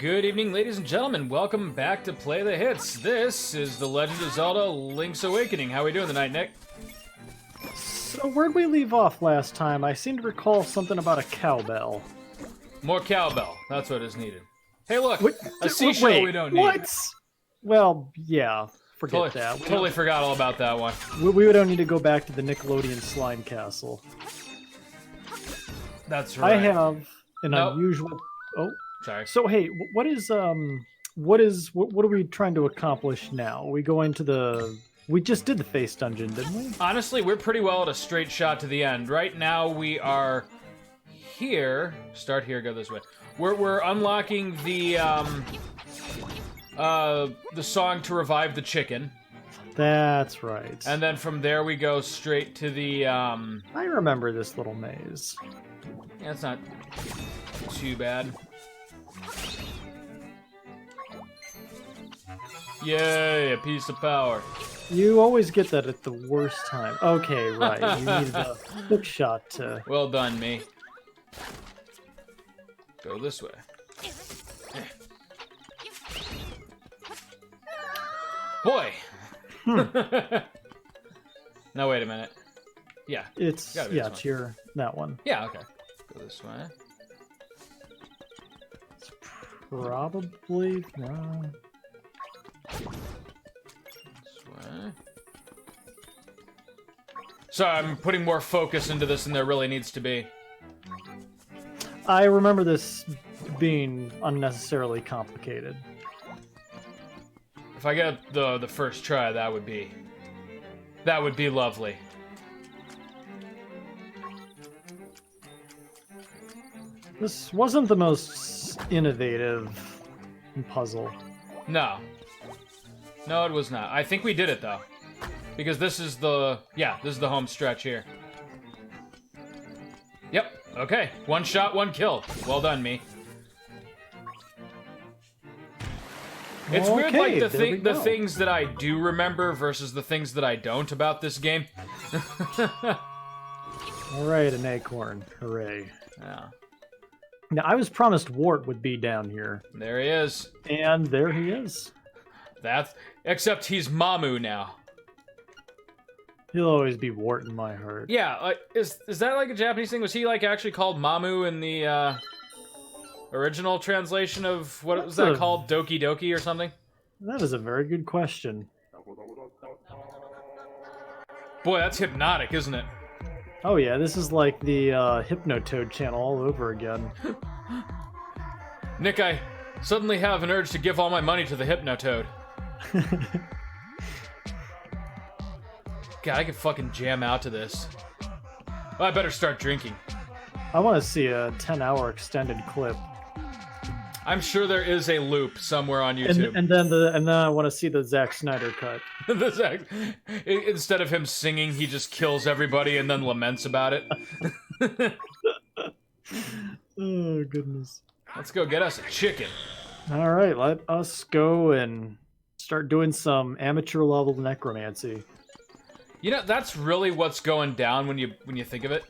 Good evening, ladies and gentlemen. Welcome back to Play the Hits. This is The Legend of Zelda Link's Awakening. How are we doing tonight, Nick? So where'd we leave off last time? I seem to recall something about a cowbell. More cowbell. That's what is needed. Hey, look, a Wait, seashell we don't need. What? Well, yeah, forget that. Totally forgot all about that one. We don't need to go back to the Nickelodeon slime castle. That's right. I have an unusual. Oh, sorry. So hey, what are we trying to accomplish now? Are we going to the? We just did the face dungeon, didn't we? Honestly, we're pretty well at a straight shot to the end. Right now, we are here. Start here, go this way. We're unlocking the song to revive the chicken. That's right. And then from there we go straight to the I remember this little maze. Yeah, it's not too bad. Yay, a piece of power. You always get that at the worst time. Okay, right. You needed a hook shot to... Well done, me. Go this way. Boy! No, wait a minute. Yeah. It's your that one. Yeah, okay. Go this way. It's probably This way. Sorry, I'm putting more focus into this than there really needs to be. I remember this being unnecessarily complicated. If I get the first try, that would be lovely. This wasn't the most innovative puzzle. No. No, it was not. I think we did it, though. Because this is the home stretch here. Yep, okay. One shot, one kill. Well done, me. It's weird, like, the things that I do remember versus the things that I don't about this game. Alright, an acorn. Hooray. Yeah. Now, I was promised Wart would be down here. There he is. And there he is. Except he's Mamu now. He'll always be Wart in my heart. Yeah, is that like a Japanese thing? Was he like actually called Mamu in the original translation of what was that called? Doki Doki or something? That is a very good question. Boy, that's hypnotic, isn't it? Oh yeah, this is like the Hypnotoad channel all over again. Nick, I suddenly have an urge to give all my money to the Hypnotoad. God, I could fucking jam out to this. Well, I better start drinking. I want to see a 10-hour extended clip. I'm sure there is a loop somewhere on YouTube. And then I want to see the Zack Snyder cut. Instead of him singing, he just kills everybody and then laments about it. Oh, goodness. Let's go get us a chicken. All right, let us go and start doing some amateur-level necromancy. You know, that's really what's going down when you think of it.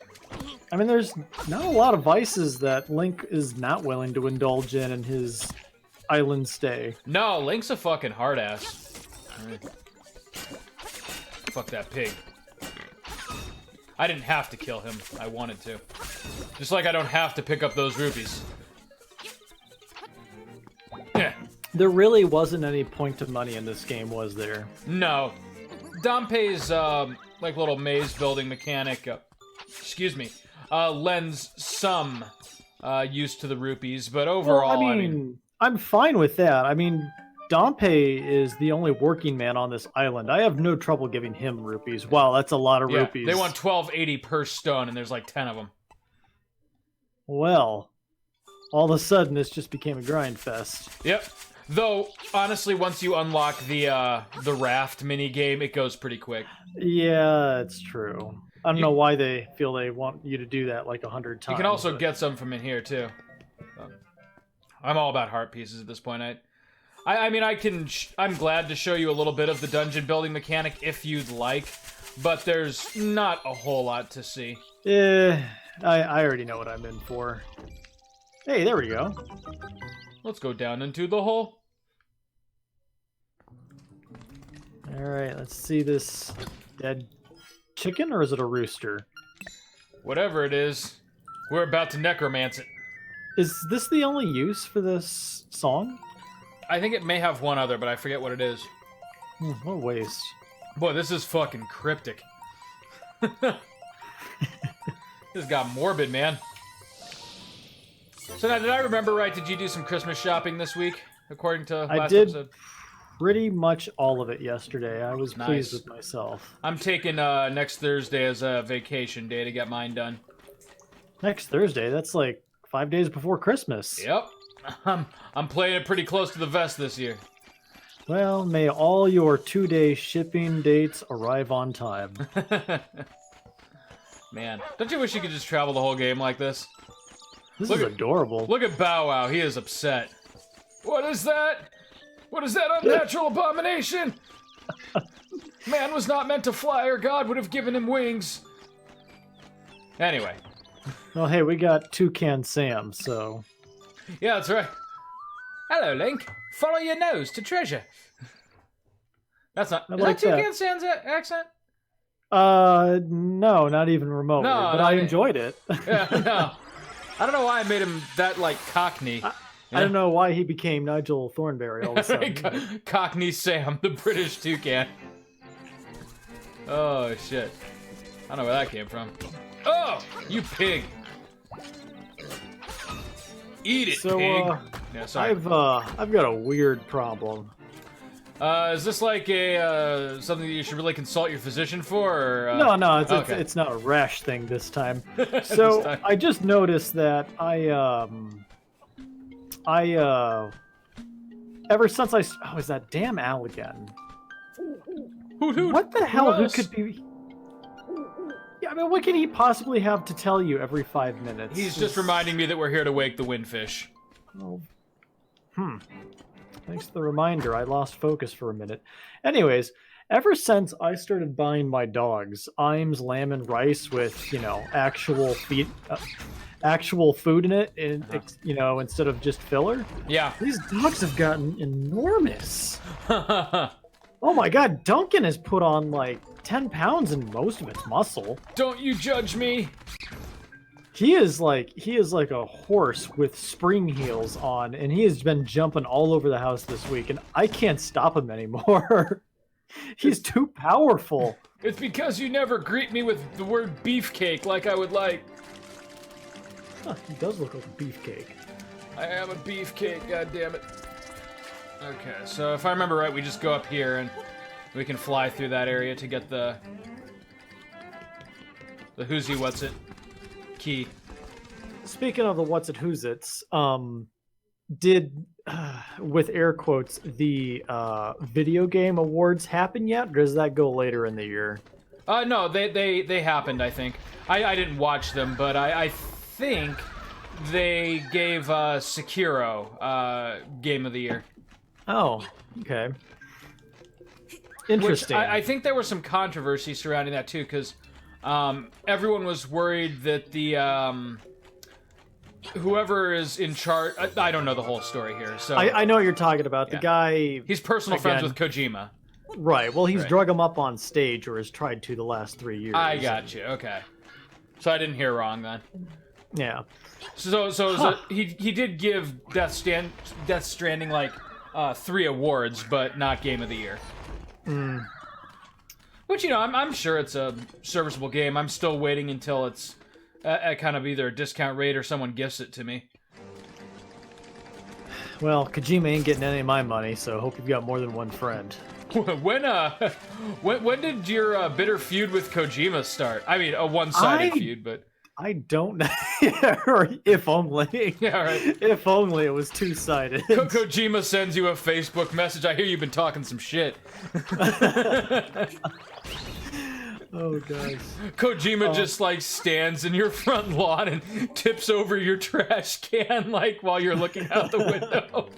I mean, there's not a lot of vices that Link is not willing to indulge in his island stay. No, Link's a fucking hard ass. Fuck that pig. I didn't have to kill him. I wanted to. Just like I don't have to pick up those rupees. Yeah. There really wasn't any point to money in this game, was there? No. Dampé's, like, little maze building mechanic, lends some use to the rupees, but overall, well, I mean, I'm fine with that. I mean, Dampé is the only working man on this island. I have no trouble giving him rupees. Wow, that's a lot of rupees. They want 1280 per stone, and there's like 10 of them. Well, all of a sudden, this just became a grind fest. Yep. Though, honestly, once you unlock the raft minigame, it goes pretty quick. Yeah, it's true. I don't know why they feel they want you to do that like 100 times. You can also get some from in here, too. I'm all about heart pieces at this point. I mean, I'm glad to show you a little bit of the dungeon building mechanic if you'd like, but there's not a whole lot to see. I already know what I'm in for. Hey, there we go. Let's go down into the hole. Alright, let's see this dead chicken, or is it a rooster? Whatever it is, we're about to necromance it. Is this the only use for this song? I think it may have one other, but I forget what it is. What a waste. Boy, this is fucking cryptic. This got morbid, man. So now, did I remember right? Did you do some Christmas shopping this week, according to last episode? Pretty much all of it yesterday. I was Nice. pleased with myself. I'm taking next Thursday as a vacation day to get mine done. Next Thursday? That's like 5 days before Christmas. Yep. I'm playing it pretty close to the vest this year. Well, may all your 2-day shipping dates arrive on time. Man, don't you wish you could just travel the whole game like this? This is adorable. Look at Bow Wow. He is upset. What is that? What is that unnatural abomination? Man was not meant to fly, or God would have given him wings. Anyway. Oh, hey, we got Toucan Sam, so... Yeah, that's right. Hello, Link. Follow your nose to treasure. That's not... Is that Toucan Sam's accent? No, not even remotely, No, but I enjoyed it. Yeah, no. I don't know why I made him that, like, Cockney. I don't know why he became Nigel Thornberry all of a sudden. Cockney Sam, the British toucan. Oh, shit. I don't know where that came from. Oh, you pig. Eat it, pig. Yeah, sorry. I've got a weird problem. Is this like a something that you should really consult your physician for? Or, No, okay. it's not a rash thing this time. So I just noticed that ever since is that damn owl again? What the hell? Who could be? Yeah, I mean, what can he possibly have to tell you every 5 minutes? He's just reminding me that we're here to wake the windfish. Oh, thanks for the reminder. I lost focus for a minute. Anyways, ever since I started buying my dogs Iams lamb and rice with, actual food in it, and instead of just filler. Yeah. These dogs have gotten enormous. Oh my God, Duncan has put on like 10 pounds and most of it's muscle. Don't you judge me. He is like a horse with spring heels on, and he has been jumping all over the house this week, and I can't stop him anymore. He's too powerful. It's because you never greet me with the word beefcake like I would like. Huh, he does look like a beefcake. I am a beefcake, goddammit. Okay, so if I remember right, we just go up here and we can fly through that area to get the who's he what's it key. Speaking of the what's it who's it's, did with air quotes the video game awards happen yet, or does that go later in the year? No, they happened. I think I didn't watch them, but I think they gave Sekiro Game of the Year. Oh, okay. Interesting. Which I think there was some controversy surrounding that too, because everyone was worried that the whoever is in charge. I don't know the whole story here, so I know what you're talking about. The guy. He's personal friends with Kojima. Right. Well, he's drug him up on stage, or has tried to the last 3 years. I got you. Okay. So I didn't hear wrong then. Yeah. So he did give Death Stranding like 3 awards, but not Game of the Year. Which, I'm sure it's a serviceable game. I'm still waiting until it's at kind of either a discount rate or someone gifts it to me. Well, Kojima ain't getting any of my money, so hope you've got more than one friend. When did your bitter feud with Kojima start? I mean, a one-sided feud, but I don't know. Or if only. Yeah, right. If only it was two-sided. Kojima sends you a Facebook message. I hear you've been talking some shit. Oh, guys. Kojima just, like, stands in your front lawn and tips over your trash can, like, while you're looking out the window.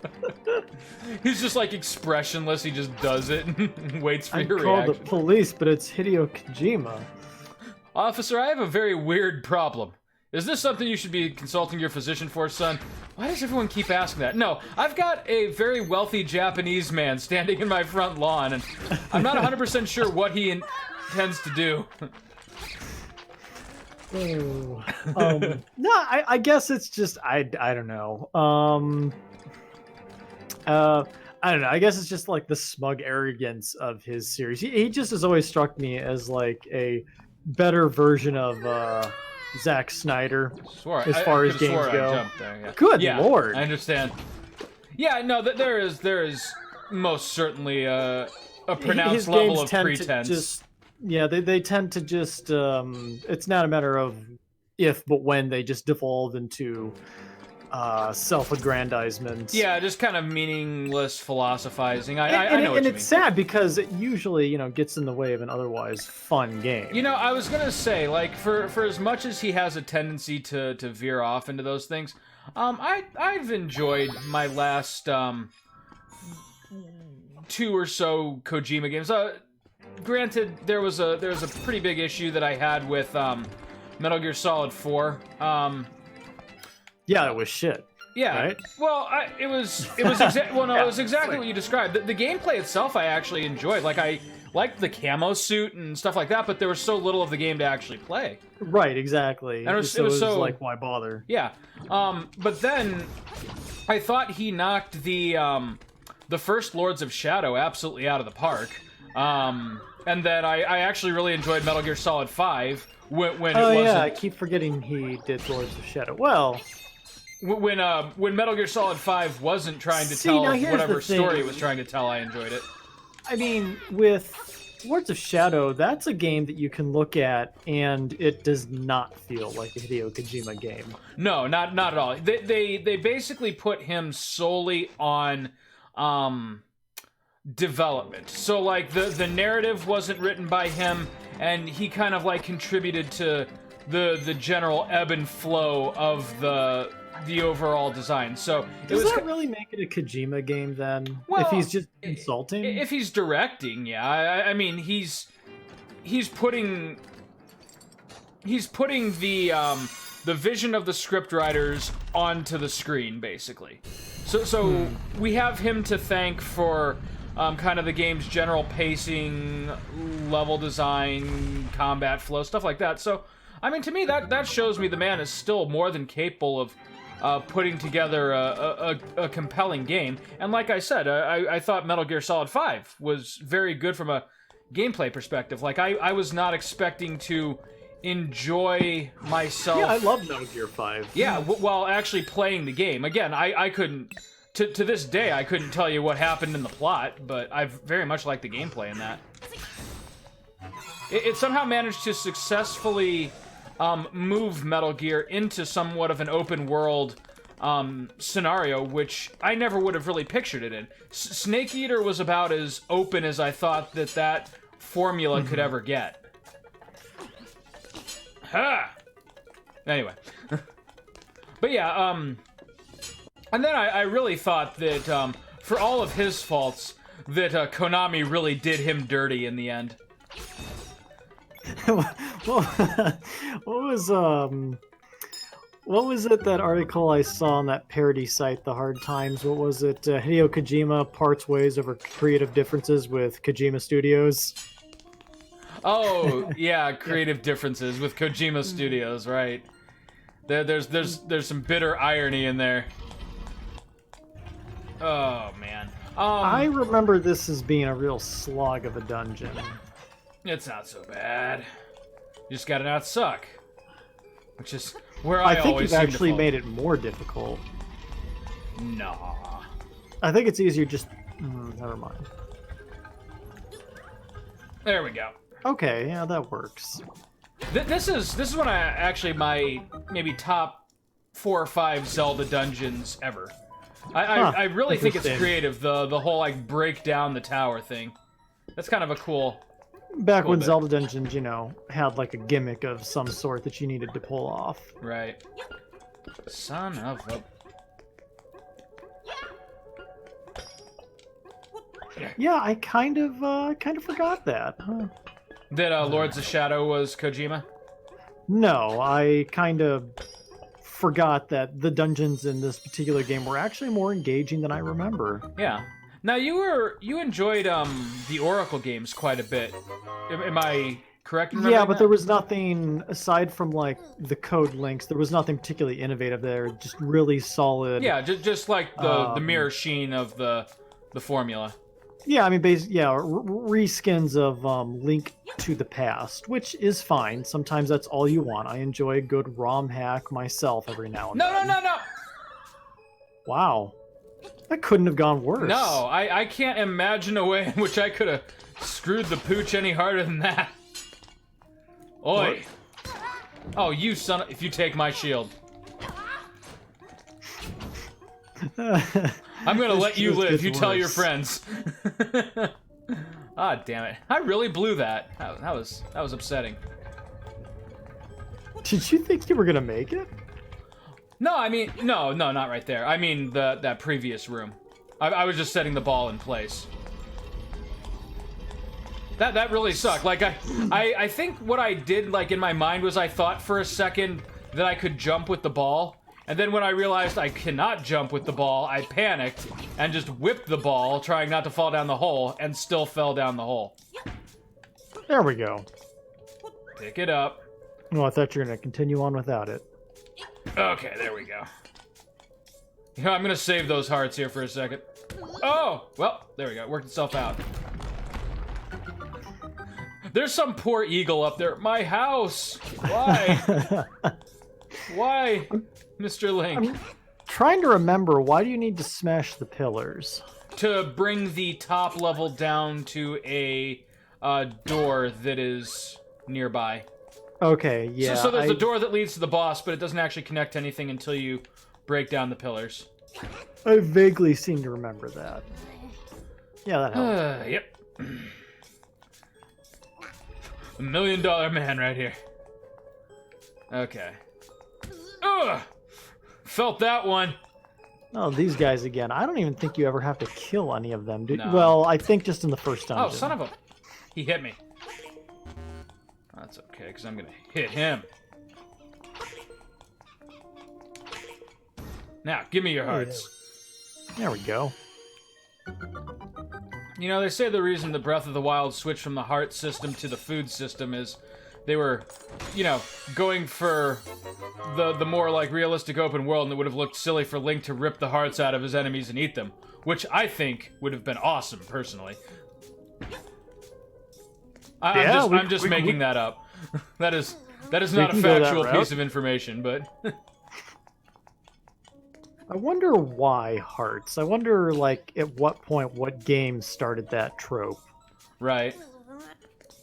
He's just, like, expressionless. He just does it and waits for your reaction. I called the police, but it's Hideo Kojima. Officer, I have a very weird problem. Is this something you should be consulting your physician for, son? Why does everyone keep asking that? No, I've got a very wealthy Japanese man standing in my front lawn, and I'm not 100% sure what he intends to do. No, I guess it's just I don't know. I don't know. I guess it's just like the smug arrogance of his series. He just has always struck me as like a better version of Zack Snyder as far as games go. There, yeah. Good yeah, lord! I understand. Yeah, no, there is most certainly a pronounced his level games of tend pretense. To just, yeah, they tend to just. It's not a matter of if, but when they just devolve into self-aggrandizement. Yeah, just kind of meaningless philosophizing. I know what you mean. And it's sad because it usually, gets in the way of an otherwise fun game. I was gonna say, like, for as much as he has a tendency to veer off into those things, I've enjoyed my last 2 or so Kojima games. Granted, there was a pretty big issue that I had with Metal Gear Solid 4. Yeah, it was shit. Yeah. Right? Well, it was exactly what you described. The gameplay itself I actually enjoyed. Like, I liked the camo suit and stuff like that, but there was so little of the game to actually play. Right, exactly. And it was so like, why bother? Yeah. But then I thought he knocked the first Lords of Shadow absolutely out of the park. And then I actually really enjoyed Metal Gear Solid 5 when it wasn't. Oh yeah, I keep forgetting he did Lords of Shadow. Well, when Metal Gear Solid 5 wasn't trying to tell whatever story it was trying to tell, I enjoyed it. I mean, with Lords of Shadow, that's a game that you can look at, and it does not feel like a Hideo Kojima game. No, not at all. They basically put him solely on development. So, like, the narrative wasn't written by him, and he kind of, like, contributed to the general ebb and flow of the overall design. So does that really make it a Kojima game then? Well, if he's just consulting? If he's directing, yeah. I mean, he's putting the vision of the scriptwriters onto the screen, basically. So we have him to thank for kind of the game's general pacing, level design, combat flow, stuff like that. So, I mean, to me, that shows me the man is still more than capable of putting together a compelling game. And like I said, I thought Metal Gear Solid 5 was very good from a gameplay perspective. Like, I was not expecting to enjoy myself. Yeah, I love Metal Gear 5. Yeah, while actually playing the game. Again, I couldn't, to this day, I couldn't tell you what happened in the plot, but I very much liked the gameplay in that. It somehow managed to successfully move Metal Gear into somewhat of an open world scenario, which I never would have really pictured it in. Snake Eater was about as open as I thought that formula could ever get. Ha! Anyway. But yeah, and then I really thought that, for all of his faults, that Konami really did him dirty in the end. Well, what was it, that article I saw on that parody site, The Hard Times? What was it? Hideo Kojima parts ways over creative differences with Kojima Studios. Oh, yeah, creative differences with Kojima Studios, right? There's some bitter irony in there. Oh man. I remember this as being a real slog of a dungeon. It's not so bad. You just gotta not suck. Which is where I think always you've seem actually to fall. made it more difficult. Nah. I think it's easier just... never mind. There we go. Okay, yeah, that works. This is one of actually my maybe top 4 or 5 Zelda dungeons ever. I really think it's creative, the whole like break down the tower thing. That's kind of a cool. Back when Zelda dungeons, had like a gimmick of some sort that you needed to pull off. Right. Son of a. Yeah, I kind of forgot that. Huh. That Lords of Shadow was Kojima? No, I kind of forgot that the dungeons in this particular game were actually more engaging than I remember. Yeah. Now you enjoyed the Oracle games quite a bit. Am I correct in Yeah, remembering but that? there was nothing aside from like the code links. There was nothing particularly innovative there. Just really solid. Yeah, just like the mirror Um, sheen of the formula. Yeah, I mean, reskins of Link to the Past, which is fine. Sometimes that's all you want. I enjoy a good ROM hack myself every now and No, no, then. no, no. Wow, that couldn't have gone worse. No, I can't imagine a way in which I could have screwed the pooch any harder than that. Oi. Oh, you son of... If you take my shield. I'm gonna let you live. You tell your friends. Ah, damn it! I really blew that. That was upsetting. Did you think you were gonna make it? No, I mean, no, not right there. I mean that previous room. I was just setting the ball in place. That really sucked. Like I think what I did, like in my mind, was I thought for a second that I could jump with the ball. And then when I realized I cannot jump with the ball, I panicked and just whipped the ball, trying not to fall down the hole, and still fell down the hole. There we go. Pick it up. Oh, I thought you were gonna continue on without it. Okay, there we go. You know, I'm gonna save those hearts here for a second. Oh! Well, there we go. It worked itself out. There's some poor eagle up there. My house! Why? Why, Mr. Link? I'm trying to remember, why do you need to smash the pillars? To bring the top level down to a door that is nearby. Okay, yeah. So there's a door that leads to the boss, but it doesn't actually connect to anything until you break down the pillars. I vaguely seem to remember that. Yeah, that helped. Yep. $1 million man right here. Okay. Ugh! Felt that one. Oh, these guys again. I don't even think you ever have to kill any of them, do No. Well, I think just in the first dungeon. Oh, son of a... He hit me. That's okay, because I'm going to hit him. Now, give me your hearts. There we go. You know, they say the reason the Breath of the Wild switched from the heart system to the food system is they were, you know, going for the more, like, realistic open world, and it would have looked silly for Link to rip the hearts out of his enemies and eat them, which I think would have been awesome, personally. I'm just making that up. That is not a factual piece of information, but... I wonder why hearts. I wonder, like, at what point, what game started that trope. Right.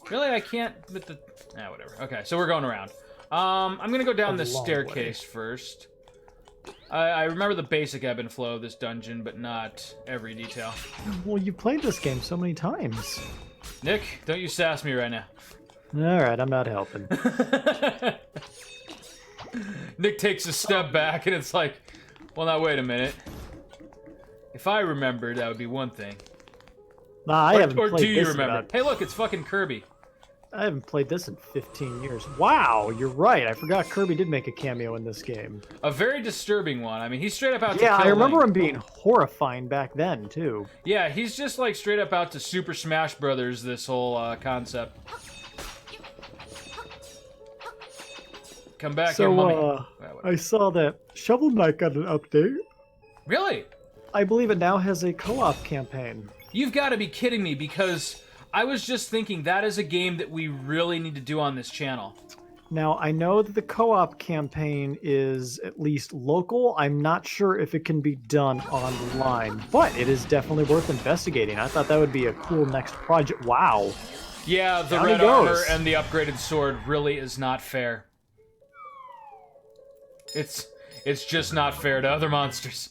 Really, I can't with the... Ah, whatever. Okay, so we're going around. I'm gonna go down this staircase first. I remember the basic ebb and flow of this dungeon, but not every detail. Well, you played this game so many times. Nick, don't you sass me right now. Alright, I'm not helping. Nick takes a step back, and it's like... Well, now, wait a minute. If I remembered, that would be one thing. Nah, I haven't Or played do you this remember? about- Hey, look, it's fucking Kirby. I haven't played this in 15 years. Wow, you're right. I forgot Kirby did make a cameo in this game. A very disturbing one. I mean, he's straight up out to Yeah, kill I remember Link. him being horrifying back then, too. Yeah, he's just like straight up out to Super Smash Brothers, this whole concept. Come back here, mummy. I saw that Shovel Knight got an update. Really? I believe it now has a co-op campaign. You've got to be kidding me, because I was just thinking that is a game that we really need to do on this channel. Now, I know that the co-op campaign is at least local. I'm not sure if it can be done online, but it is definitely worth investigating. I thought that would be a cool next project. Wow. Yeah, the Down he red armor goes. and the upgraded sword really is not fair. It's just not fair to other monsters.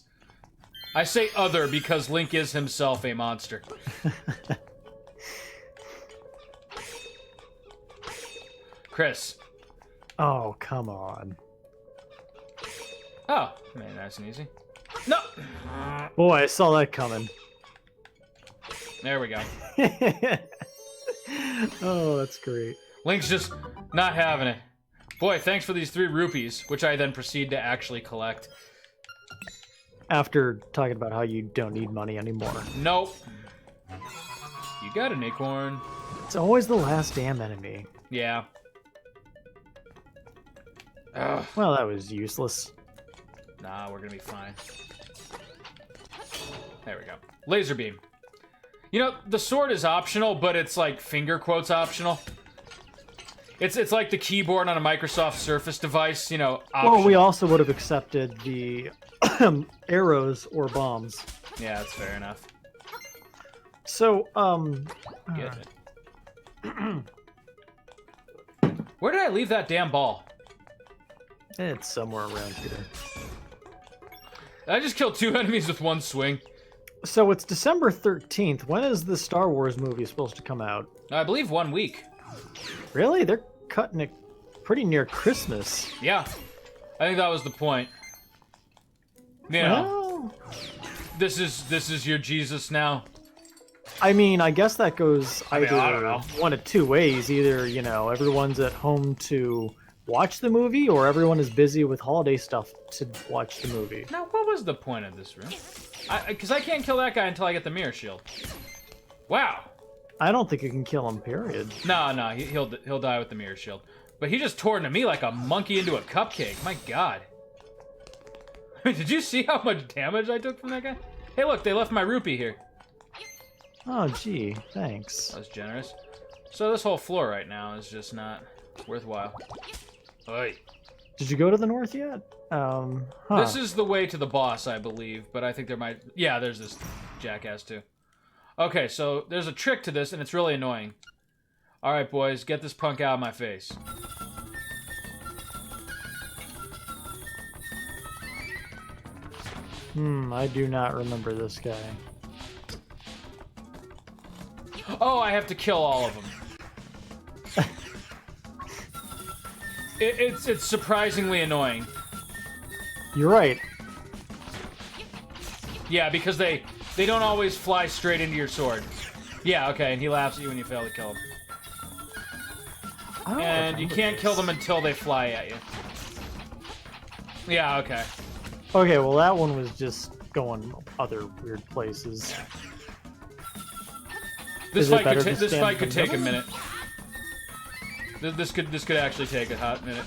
I say other because Link is himself a monster. Chris. Oh, come on. Oh, man, nice and easy. No! Boy, I saw that coming. There we go. Oh, that's great. Link's just not having it. Boy, thanks for these 3 rupees, which I then proceed to actually collect. After talking about how you don't need money anymore. Nope. You got an acorn. It's always the last damn enemy. Yeah. Ugh. Well, that was useless. Nah, we're gonna be fine. There we go. Laser beam. You know, the sword is optional, but it's like finger quotes optional. It's like the keyboard on a Microsoft Surface device, you know, optional. Well, we also would have accepted the arrows or bombs. Yeah, that's fair enough. So, Get it. Where did I leave that damn ball? it's somewhere around here. I just killed 2 enemies with 1 swing. So it's December 13th. When is the Star Wars movie supposed to come out? I believe 1 week. Really? They're cutting it pretty near Christmas. Yeah. I think that was the point. You know, Well, this is your Jesus now. I mean, I guess that goes I don't either know. one of 2 ways. Either, you know, everyone's at home to watch the movie, or everyone is busy with holiday stuff to watch the movie. Now, what was the point of this room? Because I can't kill that guy until I get the mirror shield. Wow. I don't think you can kill him, period. No, he'll die with the mirror shield. But he just tore into me like a monkey into a cupcake. My God. Did you see how much damage I took from that guy? Hey, look, they left my rupee here. Oh, gee, thanks. That was generous. So this whole floor right now is just not worthwhile. Oi. Did you go to the north yet? Huh. This is the way to the boss, I believe, but I think there might... Yeah, there's this jackass, too. Okay, so there's a trick to this, and it's really annoying. Alright, boys, get this punk out of my face. I do not remember this guy. Oh, I have to kill all of them. It's surprisingly annoying. You're right. Yeah, because they don't always fly straight into your sword. Yeah, okay, and he laughs at you when you fail to kill him. I don't And you remember can't kill this. them until they fly at you. Yeah, okay. Okay, well that one was just going other weird places. This Is it fight better could to this stand fight could from take a the minute. This could actually take a hot minute.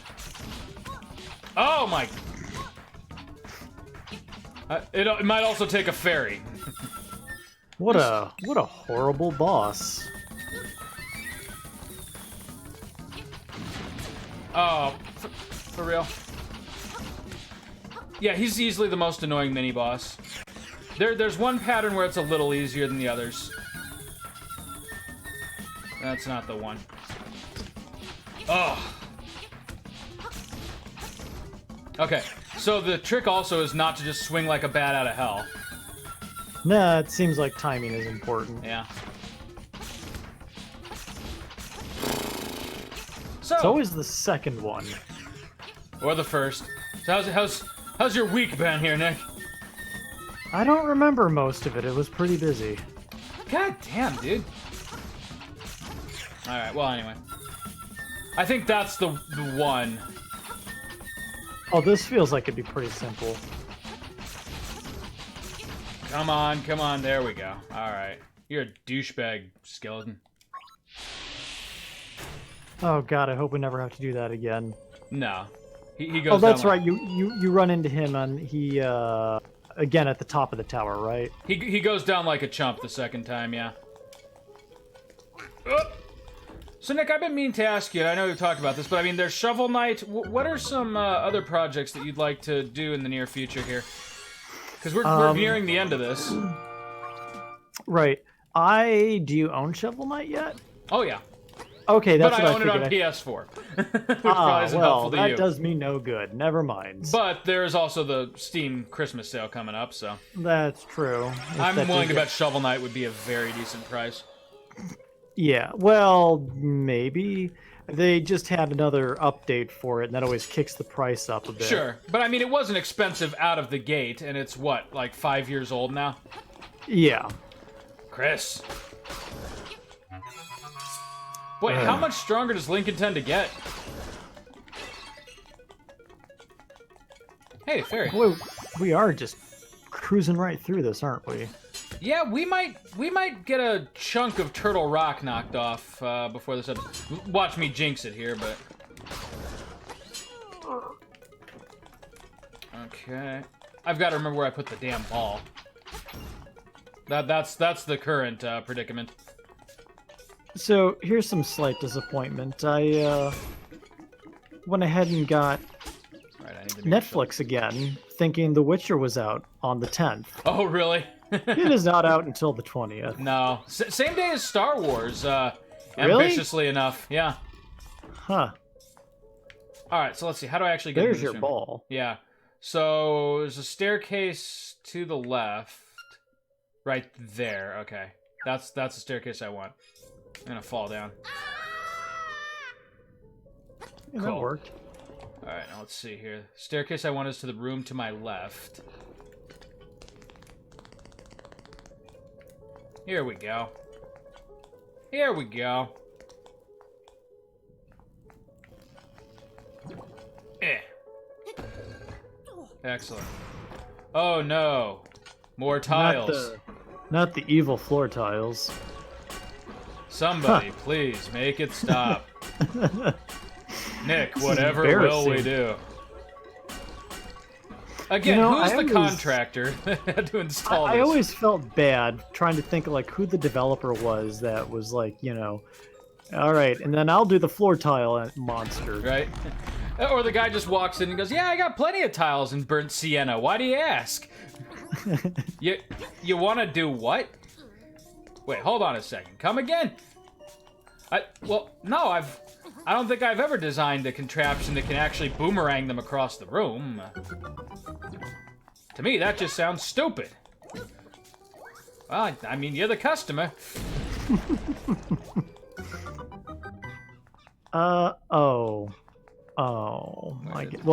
Oh my! It might also take a ferry. What a horrible boss. Oh, for real? Yeah, he's easily the most annoying mini boss. There's one pattern where it's a little easier than the others. That's not the one. Oh. Okay, so the trick also is not to just swing like a bat out of hell. Nah, it seems like timing is important. Yeah. It's So, always the second one. or the first. So how's your week been here, Nick? I don't remember most of it. It was pretty busy. God damn, dude. Alright, well, anyway. I think that's the one. Oh, this feels like it'd be pretty simple. Come on, there we go. Alright. You're a douchebag, skeleton. Oh god, I hope we never have to do that again. No. He goes Oh, that's down like- right. You run into him and he again at the top of the tower, right? He goes down like a chump the second time, yeah. So, Nick, I've been meaning to ask you, and I know we've talked about this, but I mean, there's Shovel Knight. What are some other projects that you'd like to do in the near future here? Because we're nearing the end of this. Right. Do you own Shovel Knight yet? Oh, yeah. Okay, that's But what I own it on figured. PS4. Which probably isn't Well, helpful to that you. does me no good. Never mind. But there is also the Steam Christmas sale coming up, so... That's true. If I'm that willing did to get- bet Shovel Knight would be a very decent price. Yeah, well, maybe. They just had another update for it, and that always kicks the price up a bit. Sure, but I mean, it wasn't expensive out of the gate, and it's what, like 5 years old now? Yeah. Chris. Boy, how much stronger does Link intend to get? Hey, fairy. Boy, we are just cruising right through this, aren't we? Yeah, we might get a chunk of Turtle Rock knocked off before this episode. Watch me jinx it here, but... Okay. I've got to remember where I put the damn ball. That's the current predicament. So, here's some slight disappointment. I went ahead and got Right, I need to Netflix again, thinking The Witcher was out on the 10th. Oh, really? It is not out until the 20th. No. Same day as Star Wars, Really? ambitiously enough. Yeah. Huh. Alright, so let's see. How do I actually get There's into your this room? ball. Yeah. So, there's a staircase to the left. Right there. Okay. That's the staircase I want. I'm gonna fall down. Yeah, that Cool. worked. Alright, now let's see here. Staircase I want is to the room to my left. Here we go. Here we go. Eh. Excellent. Oh no. More tiles. Not the evil floor tiles. Somebody, please, make it stop. Nick, This is whatever will we embarrassing. do? Again, You know, who's I the always- contractor that had to install I this? always felt bad trying to think of like who the developer was that was like, you know, all right, and then I'll do the floor tile monster. Right? Or the guy just walks in and goes, "Yeah, I got plenty of tiles in burnt sienna. Why do you ask?" You want to do what? Wait, hold on a second. Come again? Well, no, I don't think I've ever designed a contraption that can actually boomerang them across the room. To me, that just sounds stupid. Well, I mean, you're the customer. Oh. Well,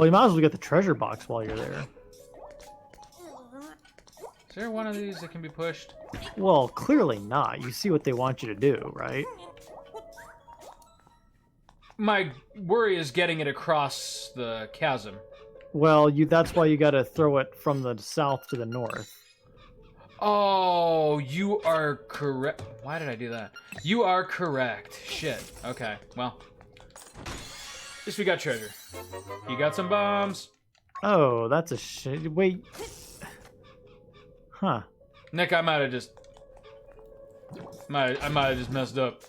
you might as well get the treasure box while you're there. Is there one of these that can be pushed? Well, clearly not. You see what they want you to do, right? My worry is getting it across the chasm. Well, that's why you got to throw it from the south to the north. Oh, you are correct. Why did I do that? You are correct. Shit. Okay, well. At least we got treasure. You got some bombs? Oh, that's a shit. Wait. Huh. Nick, I might have just messed up.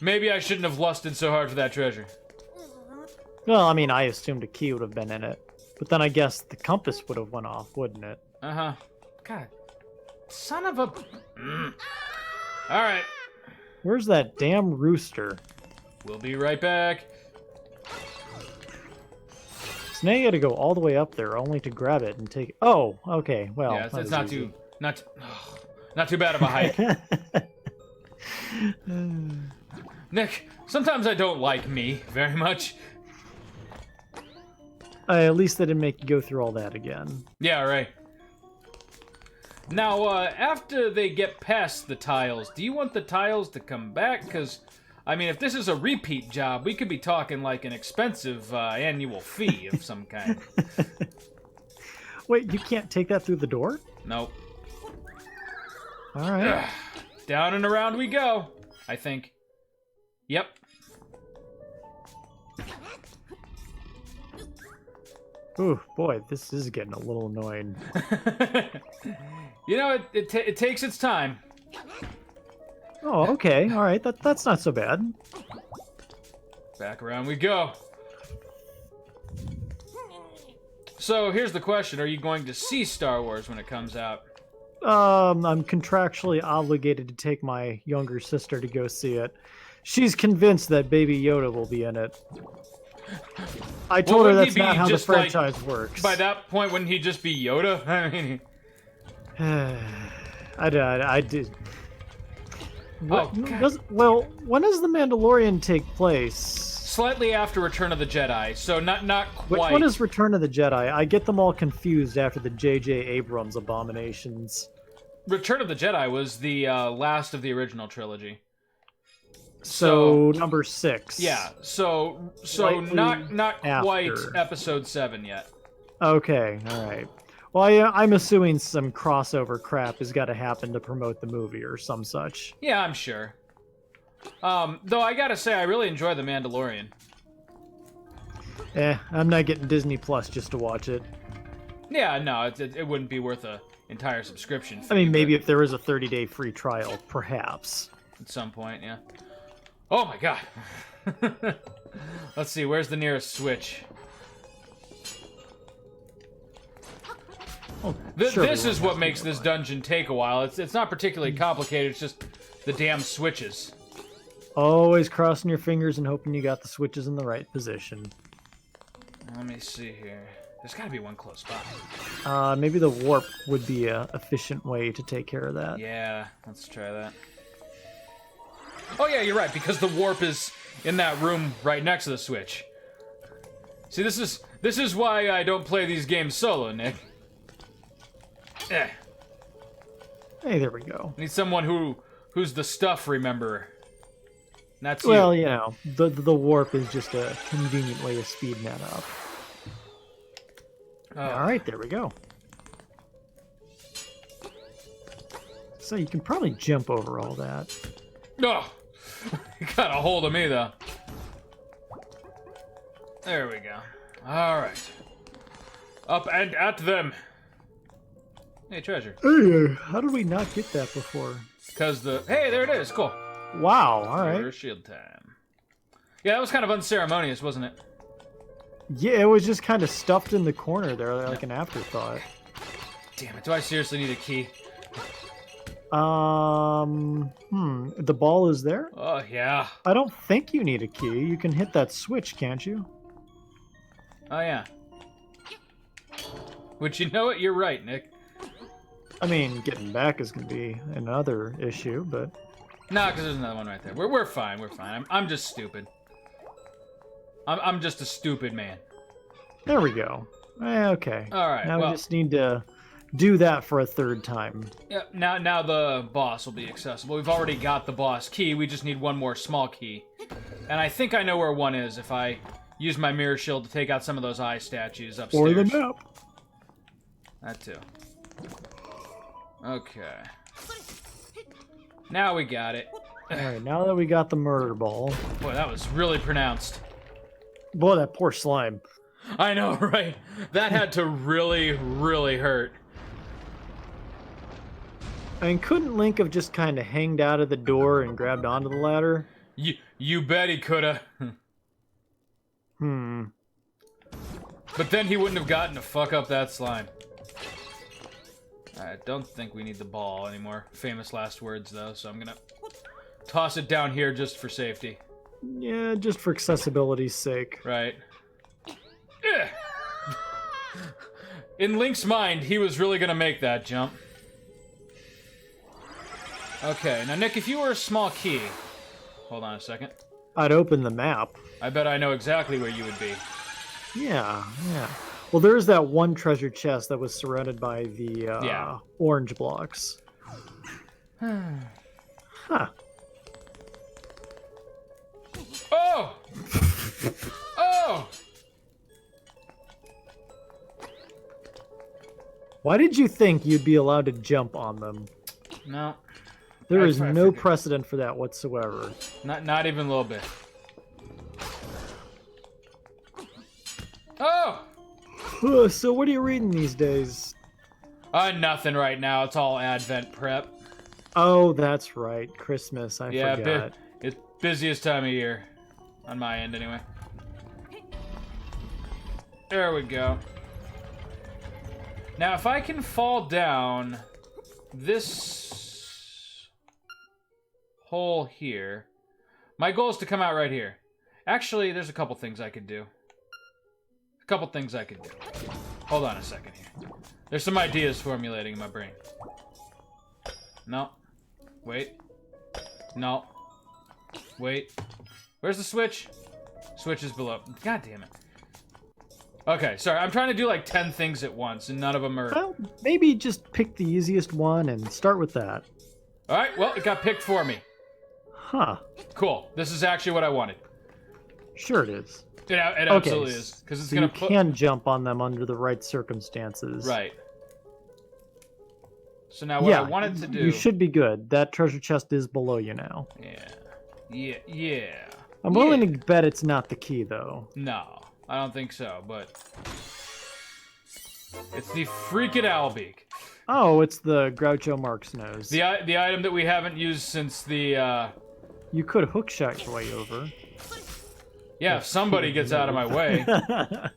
Maybe I shouldn't have lusted so hard for that treasure. Well, I mean, I assumed a key would have been in it. But then I guess the compass would have went off, wouldn't it? Uh-huh. God. Son of a... Alright. Where's that damn rooster? We'll be right back. So now you gotta go all the way up there only to grab it and take it. Oh, okay. Well, Yeah, that it's was not easy. not too bad of a hike. Nick, sometimes I don't like me very much. At least they didn't make you go through all that again. Yeah, right. Now, after they get past the tiles, do you want the tiles to come back? Because, I mean, if this is a repeat job, we could be talking like an expensive annual fee of some kind. Wait, you can't take that through the door? Nope. All right. Down and around we go, I think. Yep. Ooh, boy, this is getting a little annoying. You know, it takes its time. Oh, okay. All right. That's not so bad. Back around we go. So here's the question: are you going to see Star Wars when it comes out? I'm contractually obligated to take my younger sister to go see it. She's convinced that Baby Yoda will be in it. I told her wouldn't that's he be not how the just, like, franchise works. By that point, wouldn't he just be Yoda? I mean, I did. What, Oh, God. when does the Mandalorian take place? slightly after Return of the Jedi, so not Which quite. one is Return of the Jedi? I get them all confused after the J.J. Abrams abominations. Return of the Jedi was the last of the original trilogy. So number 6. Yeah, so Slightly not quite after. episode 7 yet. Okay, all right. Well, I'm assuming some crossover crap has got to happen to promote the movie or some such. Yeah, I'm sure. Though I gotta say, I really enjoy The Mandalorian. I'm not getting Disney Plus just to watch it. Yeah, no, it wouldn't be worth a entire subscription fee. I mean, maybe if there was a 30-day free trial, perhaps. At some point, yeah. Oh my god. Let's see, where's the nearest switch? Oh, This is what makes this dungeon take a while. It's not particularly complicated, it's just the damn switches. Always crossing your fingers and hoping you got the switches in the right position. Let me see here. There's gotta be one close by. Maybe the warp would be a efficient way to take care of that. Yeah, let's try that. Oh yeah, you're right, because the warp is in that room right next to the switch. See, this is why I don't play these games solo, Nick. Eh. Hey, there we go. I need someone who's the stuff rememberer. And that's you. Well, you know, the warp is just a convenient way of speeding that up. All right, there we go. So you can probably jump over all that. No, you got a hold of me though. There we go. All right, up and at them. Hey, treasure. Hey, how did we not get that before? Because hey, there it is. Cool. Wow. All right. Shield time. Yeah, that was kind of unceremonious, wasn't it? Yeah, it was just kind of stuffed in the corner there, like an afterthought. Damn it! Do I seriously need a key? The ball is there? Oh yeah. I don't think you need a key. You can hit that switch, can't you? Oh yeah. Would you know what? You're right, Nick. I mean, getting back is going to be another issue, but... No, because there's another one right there. We're fine. We're fine. I'm just stupid. I'm just a stupid man. There we go. Okay. All right. Now well, we just need to do that for a third time. Yeah. Now the boss will be accessible. We've already got the boss key. We just need one more small key, and I think I know where one is. If I use my mirror shield to take out some of those eye statues upstairs. Or the map. That too. Okay. Now we got it. Alright, now that we got the murder ball. Boy, that was really pronounced. Boy, that poor slime. I know, right? That had to really, really hurt. I mean, couldn't Link have just kind of hanged out of the door and grabbed onto the ladder? You bet he coulda. But then he wouldn't have gotten to fuck up that slime. I don't think we need the ball anymore. Famous last words, though, so I'm gonna toss it down here just for safety. Yeah, just for accessibility's sake. Right. In Link's mind, he was really gonna make that jump. Okay, now Nick, if you were a small key... Hold on a second. I'd open the map. I bet I know exactly where you would be. Yeah. Well, there is that one treasure chest that was surrounded by the orange blocks. Huh. Oh! Oh! Why did you think you'd be allowed to jump on them? No. There is no precedent for that whatsoever. Not even a little bit. Oh! So what are you reading these days? Nothing right now. It's all Advent prep. Oh, that's right. Christmas. I forgot. It's busiest time of year. On my end, anyway. There we go. Now, if I can fall down this hole here, my goal is to come out right here. Actually, there's a couple things I could do. Hold on a second here. There's some ideas formulating in my brain. No. Wait. No. Wait. Where's the switch? Switch is below. God damn it. Okay, sorry. I'm trying to do like 10 things at once, and none of them are... Well, maybe just pick the easiest one and start with that. Alright, well, it got picked for me. Huh. Cool. This is actually what I wanted. Sure it is. It absolutely is. Because it's So going you to put... can jump on them under the right circumstances. Right. So now what I wanted to do... You should be good. That treasure chest is below you now. Yeah. I'm willing to bet it's not the key, though. No, I don't think so, but... It's the freaking Owlbeak. Oh, it's the Groucho Marx nose. The item that we haven't used since the, You could hookshot your way over. Yeah, if somebody gets out of my way. Like,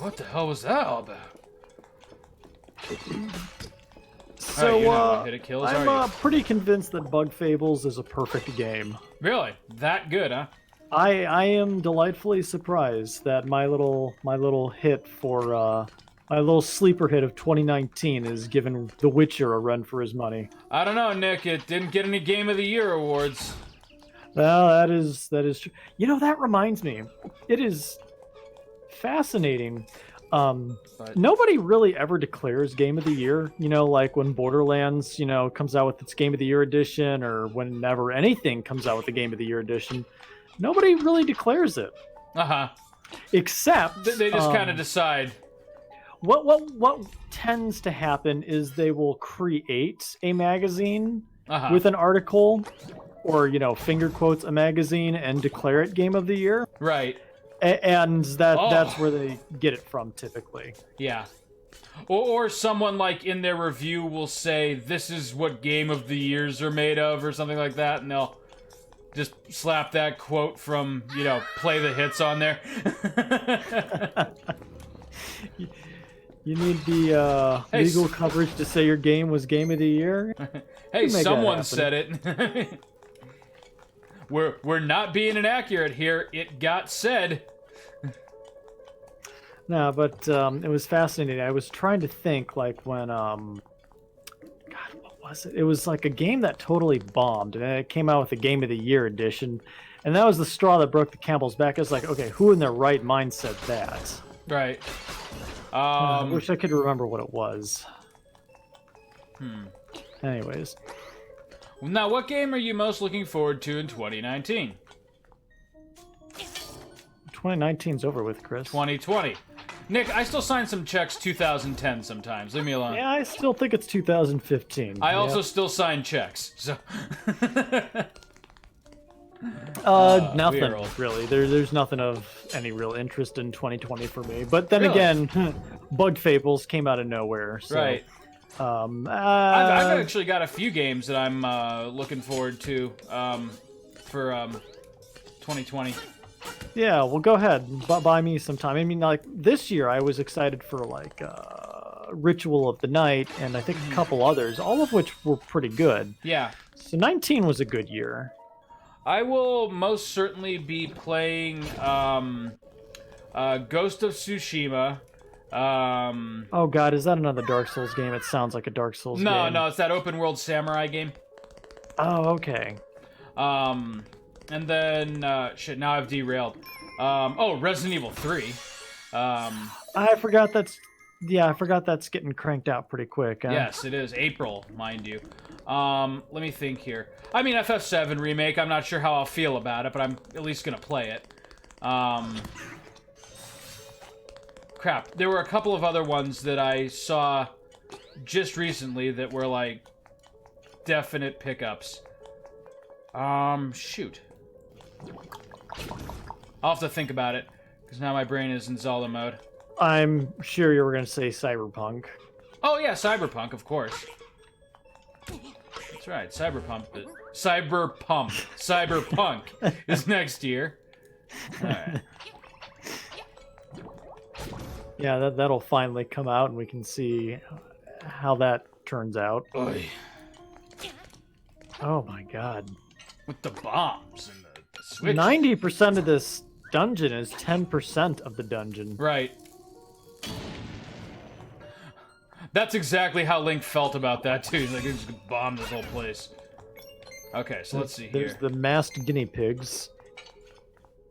what the hell was that all about? So, right, hit a kills, I'm pretty convinced that Bug Fables is a perfect game. Really? That good, huh? I am delightfully surprised that my little hit for my little sleeper hit of 2019 is giving The Witcher a run for his money. I don't know, Nick. It didn't get any Game of the Year awards. Well, that is true. You know, that reminds me. It is fascinating. Nobody really ever declares Game of the Year. You know, like when Borderlands, comes out with its Game of the Year edition, or whenever anything comes out with the Game of the Year edition. Nobody really declares it. Except they just kind of decide. What tends to happen is they will create a magazine with an article, or finger quotes a magazine, and declare it Game of the Year. Right. And that's where they get it from typically. Yeah. Or someone like in their review will say this is what Game of the Years are made of, or something like that, and they'll just slap that quote from, Play the Hits on there. You need the legal coverage to say your game was Game of the Year? Hey, someone said it. We're not being inaccurate here. It got said. No, but it was fascinating. I was trying to think, like, when... God, what was it? It was like a game that totally bombed, and it came out with a Game of the Year edition. And that was the straw that broke the camel's back. It's like, okay, who in their right mind said that? Right. I wish I could remember what it was. Anyways. Now, what game are you most looking forward to in 2019? 2019's over with, Chris. 2020. Nick, I still sign some checks 2010 sometimes. Leave me alone. Yeah, I still think it's 2015. I also still sign checks, so... Nothing, really. There's nothing of any real interest in 2020 for me. But then again, Bug Fables came out of nowhere. So, right. I've actually got a few games that I'm looking forward to for 2020. Yeah, well, go ahead. Buy me some time. I mean, like, this year I was excited for, like, Ritual of the Night, and I think a couple others, all of which were pretty good. Yeah. So 19 was a good year. I will most certainly be playing Ghost of Tsushima. Oh god, is that another Dark Souls game? It sounds like a Dark Souls game. No, it's that open world samurai game. Oh, okay. And then shit, now I've derailed. Resident Evil 3. I forgot that's getting cranked out pretty quick. Yes, it is. April, mind you. Let me think here. I mean, FF7 remake, I'm not sure how I'll feel about it, but I'm at least gonna play it. Crap, there were a couple of other ones that I saw just recently that were, like, definite pickups. Shoot. I'll have to think about it, because now my brain is in Zelda mode. I'm sure you were going to say Cyberpunk. Oh, yeah, Cyberpunk, of course. That's right, Cyberpunk is next year. Alright. Yeah, that'll finally come out, and we can see how that turns out. Oy. Oh my god. With the bombs and the switch. 90% of this dungeon is 10% of the dungeon. Right. That's exactly how Link felt about that, too. He's like, he's just gonna bomb this whole place. Okay, so let's see here. There's the masked guinea pigs.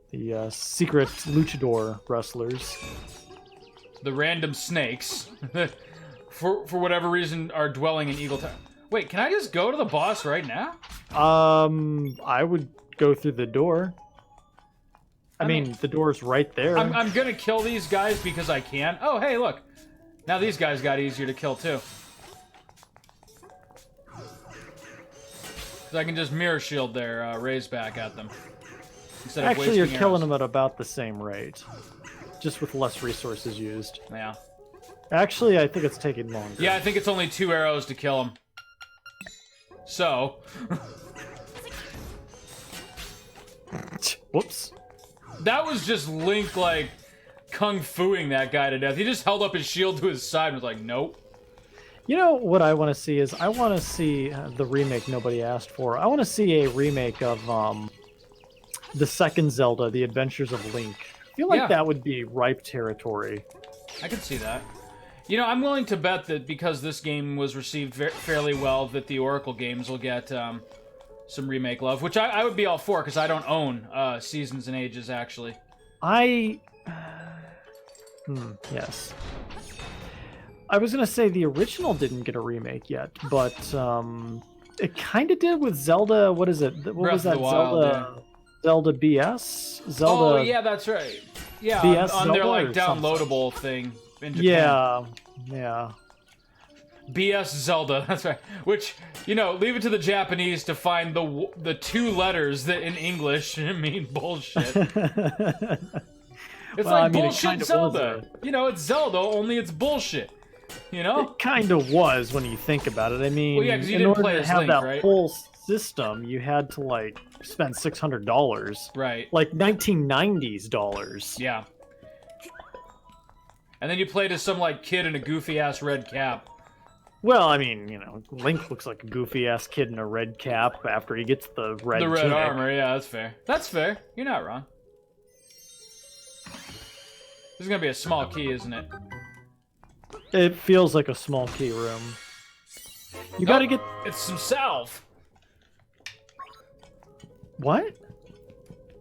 The secret luchador wrestlers. The random snakes. for whatever reason, are dwelling in Eagle Tower. Wait, can I just go to the boss right now? I would go through the door. I mean, the door's right there. I'm gonna kill these guys because I can. Oh, hey, look. Now these guys got easier to kill, too. Because I can just mirror shield their raise back at them. Instead of Actually, you're wasting killing arrows. them at about the same rate. Just with less resources used. Yeah. Actually, I think it's taking longer. Yeah, I think it's only 2 arrows to kill them. So. Whoops. That was just Link, like, kung fuing that guy to death. He just held up his shield to his side and was like, nope. You know what I want to see is I want to see the remake nobody asked for. I want to see a remake of the second Zelda, The Adventures of Link. I feel like that would be ripe territory. I could see that. You know, I'm willing to bet that because this game was received fairly well, that the Oracle games will get some remake love, which I would be all for, because I don't own Seasons and Ages, actually. Yes. I was going to say the original didn't get a remake yet, but it kind of did with Zelda. What is it? What was that? Wild, Zelda BS? Zelda. Oh, yeah, that's right. Yeah, BS on their, like, Zelda downloadable thing in Japan. Yeah. BS Zelda, that's right. Which, you know, leave it to the Japanese to find the 2 letters that in English mean bullshit. It's like bullshit Zelda. You know, it's Zelda, only it's bullshit. You know? It kind of was when you think about it. I mean, well, yeah, 'cause you in didn't order play to as have Link, that right? whole system, you had to, like, spend $600. Right. Like 1990s dollars. Yeah. And then you played as some, like, kid in a goofy-ass red cap. Well, I mean, you know, Link looks like a goofy-ass kid in a red cap after he gets the red tunic. Armor, yeah, that's fair. That's fair. You're not wrong. This is gonna be a small key, isn't it? It feels like a small key room. You gotta get... It's some salve! What?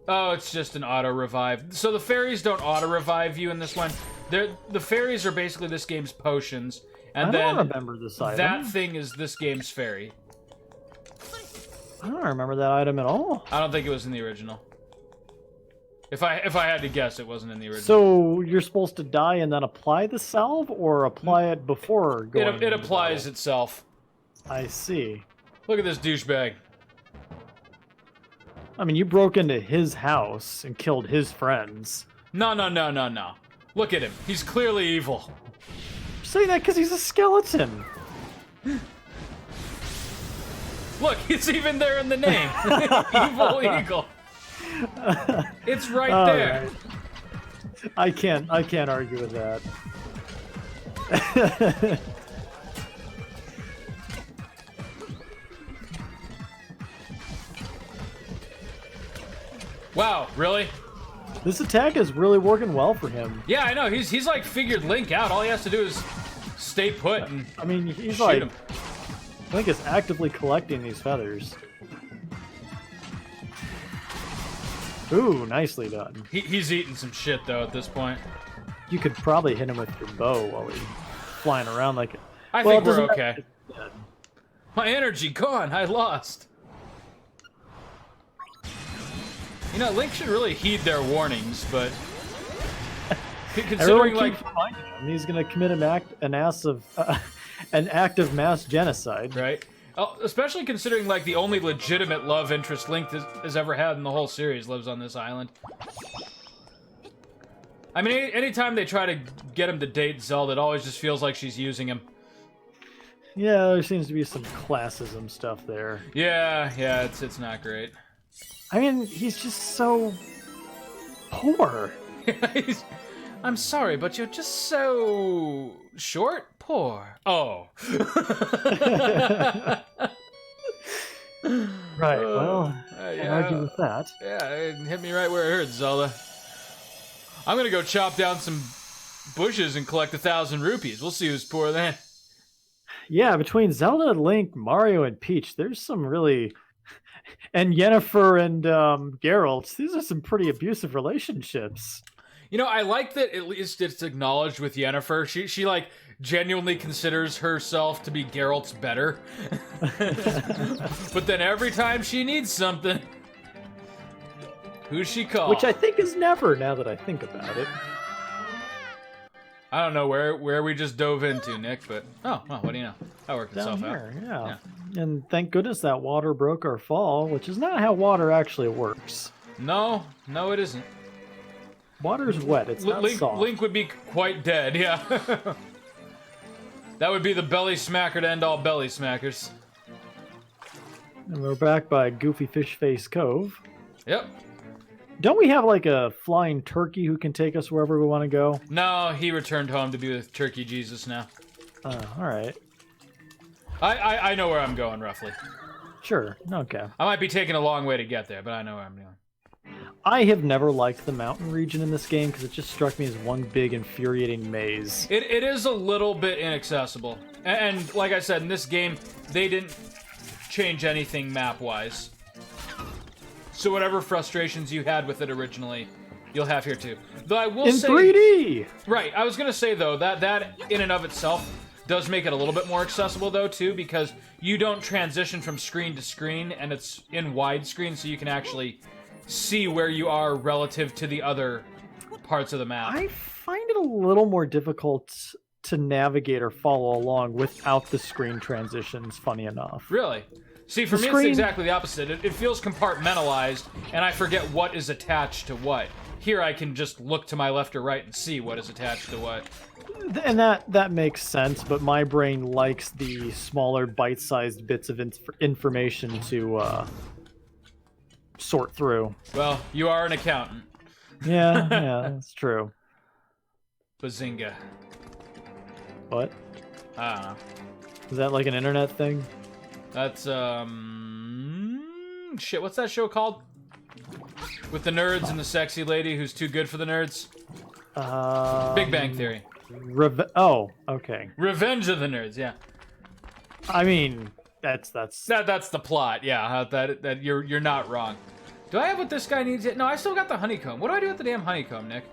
Oh, it's just an auto-revive. So the fairies don't auto-revive you in this one. The fairies are basically this game's potions. And I then don't remember this item. that thing is this game's fairy. I don't remember that item at all. I don't think it was in the original. If I had to guess, it wasn't in the original. So you're supposed to die and then apply the salve, or apply it before going? It applies itself. I see. Look at this douchebag. I mean, you broke into his house and killed his friends. No. Look at him. He's clearly evil. Say that because he's a skeleton. Look, it's even there in the name. Evil Eagle. It's right there. Right. I can't argue with that. Wow, really? This attack is really working well for him. Yeah, I know. He's like figured Link out. All he has to do is stay put and I mean, he's shoot like him. Link is actively collecting these feathers. Ooh, nicely done. He's eating some shit though at this point. You could probably hit him with your bow while he's flying around like. I Well, think it we're doesn't okay. My energy gone. I lost. You know, Link should really heed their warnings, but considering like him, he's gonna commit an act of mass genocide. right, especially considering like the only legitimate love interest Link has ever had in the whole series lives on this island. I mean, anytime they try to get him to date Zelda, it always just feels like she's using him. Yeah, there seems to be some classism stuff there. Yeah, it's not great. I mean, he's just so poor. I'm sorry, but you're just so short, poor. Oh. Right. Well, yeah. I'll argue with that. Yeah, it hit me right where it hurts, Zelda. I'm gonna go chop down some bushes and collect 1,000 rupees. We'll see who's poor then. Yeah, between Zelda, Link, Mario, and Peach, there's some really... And Yennefer and Geralt, these are some pretty abusive relationships. You know, I like that at least it's acknowledged with Yennefer. She like genuinely considers herself to be Geralt's better. But then every time she needs something, who's she call? Which I think is never, now that I think about it. I don't know where we just dove into, Nick, but oh, well, what do you know? That worked Down itself here, out. yeah. And thank goodness that water broke our fall, which is not how water actually works. No, it isn't. Water's wet, it's not soft. Link would be quite dead, yeah. That would be the belly smacker to end all belly smackers. And we're back by Goofy Fish Face Cove. Yep. Don't we have like a flying turkey who can take us wherever we want to go? No, he returned home to be with Turkey Jesus now. Alright. I know where I'm going, roughly. Sure, okay. I might be taking a long way to get there, but I know where I'm going. I have never liked the mountain region in this game because it just struck me as one big infuriating maze. It is a little bit inaccessible. And like I said, in this game, they didn't change anything map-wise. So whatever frustrations you had with it originally, you'll have here too. Though I will say... In 3D! Right, I was going to say, though, that in and of itself does make it a little bit more accessible, though, too, because you don't transition from screen to screen, and it's in widescreen, so you can actually see where you are relative to the other parts of the map. I find it a little more difficult to navigate or follow along without the screen transitions, funny enough. Really? See, for me, it's exactly the opposite. It feels compartmentalized, and I forget what is attached to what. Here, I can just look to my left or right and see what is attached to what. And that makes sense, but my brain likes the smaller, bite-sized bits of information to sort through. Well, you are an accountant. Yeah, that's true. Bazinga. What? I don't know. Is that like an internet thing? That's, shit, what's that show called? With the nerds and the sexy lady who's too good for the nerds? Big Bang Theory. Oh, okay. Revenge of the Nerds, yeah. I mean, that's the plot, yeah. That you're not wrong. Do I have what this guy needs yet? No, I still got the honeycomb. What do I do with the damn honeycomb, Nick?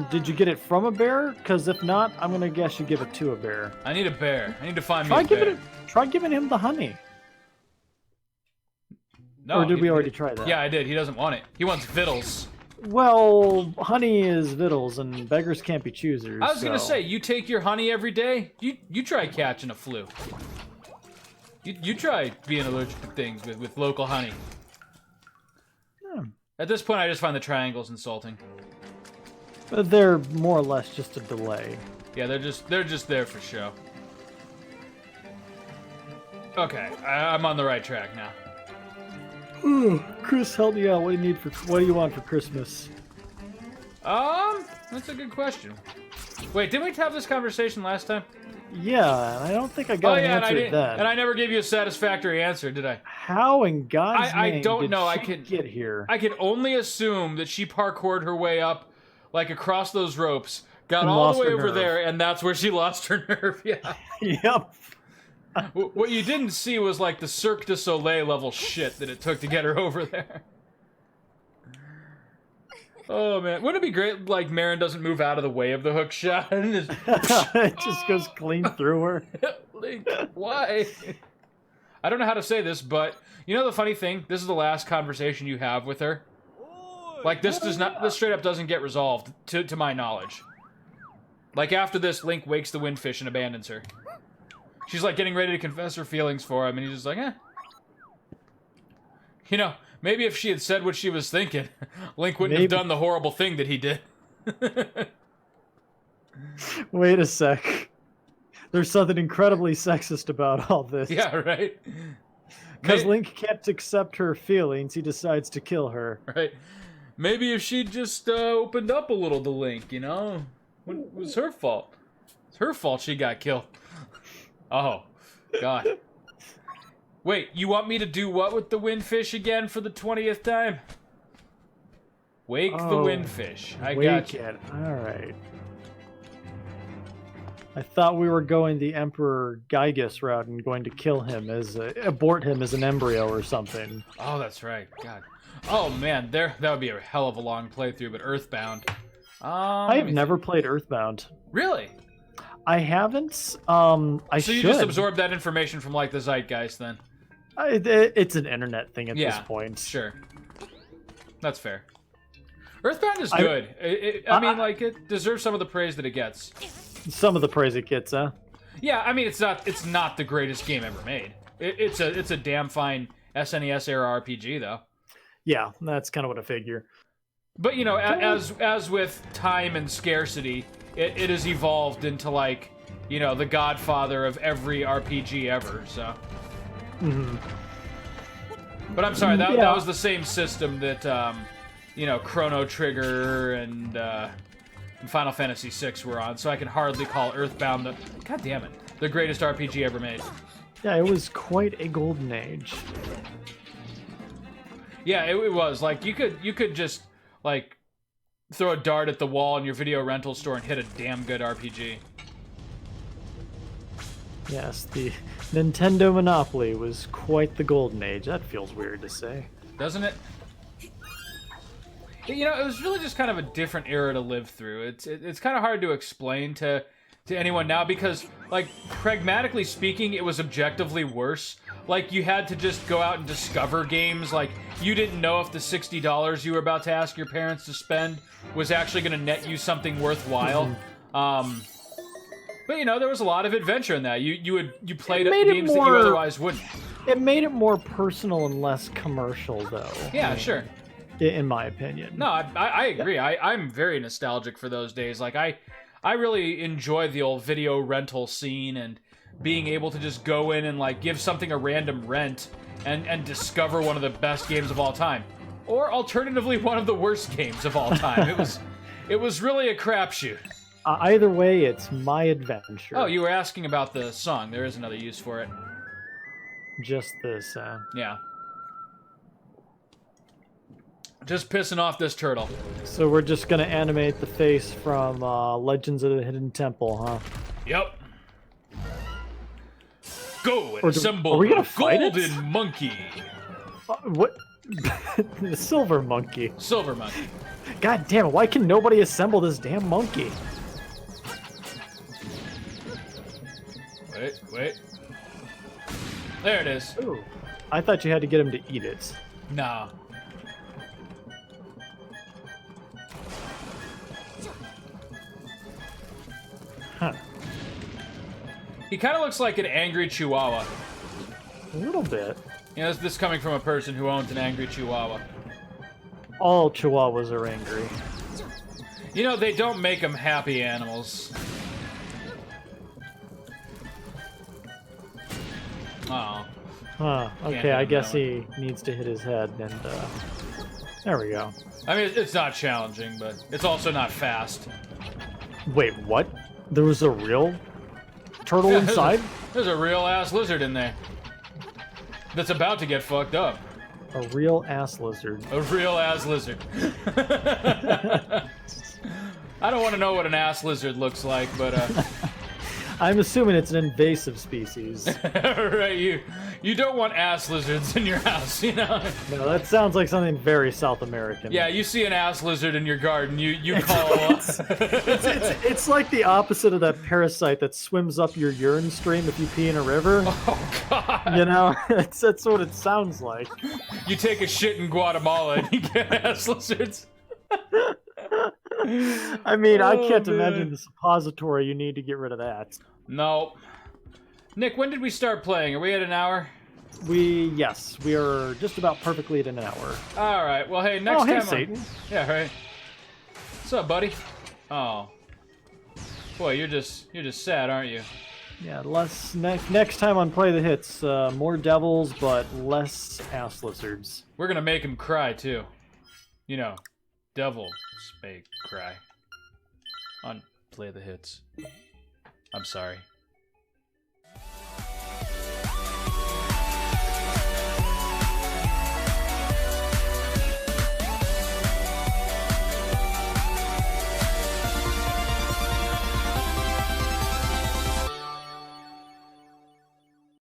Did you get it from a bear? Because if not, I'm gonna guess you give it to a bear. I need a bear. I need to find me a bear. Try giving him the honey. No, or did we already try that? Yeah, I did. He doesn't want it. He wants victuals. Well, honey is victuals, and beggars can't be choosers. I was gonna say, you take your honey every day. You try catching a flu. You try being allergic to things with local honey. At this point, I just find the triangles insulting. But they're more or less just a delay. Yeah, they're just there for show. Okay, I'm on the right track now. Chris, help me out. What do you want for Christmas? That's a good question. Wait, didn't we have this conversation last time? Yeah, and I don't think I got an answer then. And I never gave you a satisfactory answer, did I? How in God's name I don't know. I could get here? I could only assume that she parkoured her way up, like across those ropes, got and all the way over there, and that's where she lost her nerve. Yeah. Yep. What you didn't see was like the Cirque du Soleil level shit that it took to get her over there. Oh man, wouldn't it be great? Like Marin doesn't move out of the way of the hook shot, and it just goes clean through her. Link, why? I don't know how to say this, but you know the funny thing? This is the last conversation you have with her. Like this straight up doesn't get resolved to my knowledge. Like after this, Link wakes the windfish and abandons her. She's like getting ready to confess her feelings for him, and he's just like, eh. You know, maybe if she had said what she was thinking, Link wouldn't have done the horrible thing that he did. Wait a sec. There's something incredibly sexist about all this. Yeah, right? Because Link can't accept her feelings, he decides to kill her. Right. Maybe if she just opened up a little to Link, you know? It was her fault. It's her fault she got killed. Oh, God. Wait, you want me to do what with the windfish again for the 20th time? Wake the windfish. I got you. Alright. I thought we were going the Emperor Gygus route and going to kill him abort him as an embryo or something. Oh, that's right. God. Oh, man, that would be a hell of a long playthrough, but Earthbound. I've never played Earthbound. Really? I haven't. I so should. you just absorb that information from like the zeitgeist then? It's an internet thing at this point. Sure. That's fair. Earthbound is good. I mean, like, it deserves some of the praise that it gets. Some of the praise it gets, huh? Yeah, I mean, it's not the greatest game ever made. It's a damn fine SNES era RPG though. Yeah, that's kind of what I figure. But you know, as with time and scarcity, it has evolved into like, you know, the godfather of every RPG ever. So. Mm-hmm. But I'm sorry, that was the same system that you know, Chrono Trigger and Final Fantasy VI were on. So I can hardly call Earthbound God damn it, the greatest RPG ever made. Yeah, it was quite a golden age. Yeah, it was. Like, you could just, like, throw a dart at the wall in your video rental store and hit a damn good RPG. Yes, the Nintendo Monopoly was quite the golden age. That feels weird to say. Doesn't it? You know, it was really just kind of a different era to live through. It's kind of hard to explain to anyone now because, like, pragmatically speaking, it was objectively worse. Like, you had to just go out and discover games. Like, you didn't know if the $60 you were about to ask your parents to spend was actually going to net you something worthwhile. But, you know, there was a lot of adventure in that. You played games that you otherwise wouldn't. It made it more personal and less commercial, though. Yeah, sure. In my opinion. No, I agree. I'm very nostalgic for those days. Like, I really enjoy the old video rental scene and being able to just go in and, like, give something a random rent and discover one of the best games of all time. Or, alternatively, one of the worst games of all time. It was really a crapshoot. Either way, it's my adventure. Oh, you were asking about the song. There is another use for it. Just this, Yeah. Just pissing off this turtle. So we're just gonna animate the face from Legends of the Hidden Temple, huh? Yep. Go and assemble are we gonna the fight golden monkey. What? The silver monkey. Silver monkey. God damn it, why can nobody assemble this damn monkey? Wait. There it is. Ooh. I thought you had to get him to eat it. No. Huh. He kind of looks like an angry chihuahua. A little bit. You know, this coming from a person who owns an angry chihuahua. All chihuahuas are angry. You know, they don't make them happy animals. Oh. Huh. Okay, I guess he needs to hit his head, and there we go. I mean, it's not challenging, but it's also not fast. Wait, what? There was a real turtle inside? There's a real ass lizard in there. That's about to get fucked up. A real ass lizard. A real ass lizard. I don't want to know what an ass lizard looks like, but I'm assuming it's an invasive species. right, you don't want ass lizards in your house, you know? No, that sounds like something very South American. Yeah, you see an ass lizard in your garden, you call... It's like the opposite of that parasite that swims up your urine stream if you pee in a river. Oh, God. You know, that's what it sounds like. You take a shit in Guatemala and you get ass lizards. I mean, I can't imagine the suppository you need to get rid of that. No. Nick, when did we start playing? Are we at an hour? Yes, we are just about perfectly at an hour. All right. Well, hey, next time. Satan. Yeah, right. What's up, buddy? Oh. Boy, you're just sad, aren't you? Yeah, next time on Play the Hits, more devils, but less ass lizards. We're gonna make him cry too. You know, devils make cry. On Play the Hits. I'm sorry.